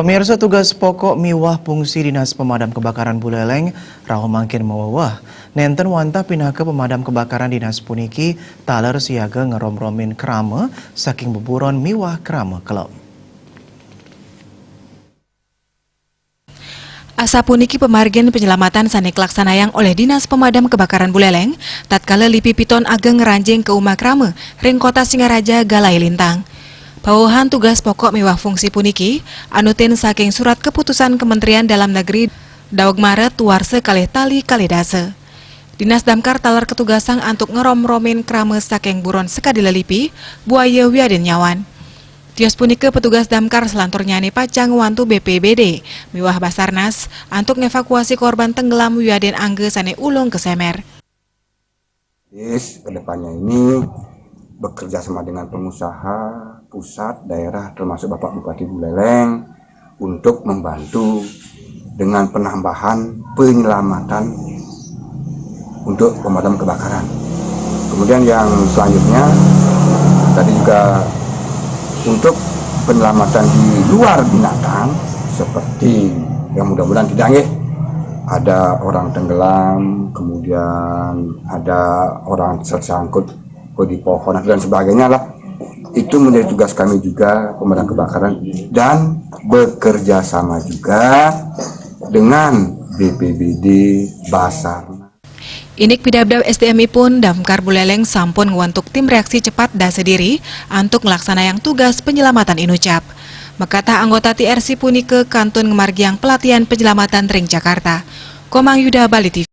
Pemirsa, tugas pokok miwah fungsi Dinas Pemadam Kebakaran Buleleng raho mangkin mewah. Nenten wanta pindah ke pemadam kebakaran dinas puniki taler siaga ngerom-romin krama saking beburon miwah krama kelop. Asa puniki pemargin penyelamatan sanik laksanayang oleh Dinas Pemadam Kebakaran Buleleng tatkala lipi piton ageng ngeranjing ke Uma Krama, ring kota Singaraja Galai Lintang. Bawahan tugas pokok miwah fungsi puniki anutin saking surat keputusan Kementerian Dalam Negeri Daug Maret tuarse kalih tali kalidase. Dinas Damkar talar ketugasan antuk ngerom-romin krama saking buron sekadila lipi buaya wiadin nyawan. Tios punike petugas damkar selanturnya ni pacang wantu BPBD miwah Basarnas antuk ngevakuasi korban tenggelam wiadin angge sane ulung ke Semer. Kedepannya ini bekerja sama dengan pengusaha pusat, daerah, termasuk Bapak Bupati Buleleng untuk membantu dengan penambahan penyelamatan untuk pemadam kebakaran. Kemudian yang selanjutnya tadi juga untuk penyelamatan di luar binatang seperti yang mudah-mudahan tidak ada orang tenggelam, kemudian ada orang tersangkut di pohon dan sebagainya lah. Itu menjadi tugas kami juga pemadam kebakaran dan bekerja sama juga dengan BPBD Basarnas. Inik pidabdaw SDMI pun Damkar Buleleng sampun ngewantuk tim reaksi cepat da sediri antuk ngelaksanayang tugas penyelamatan inucap. Makata anggota TRC punike kantun ngemargiang pelatihan penyelamatan ring Jakarta. Komang Yuda Bali TV.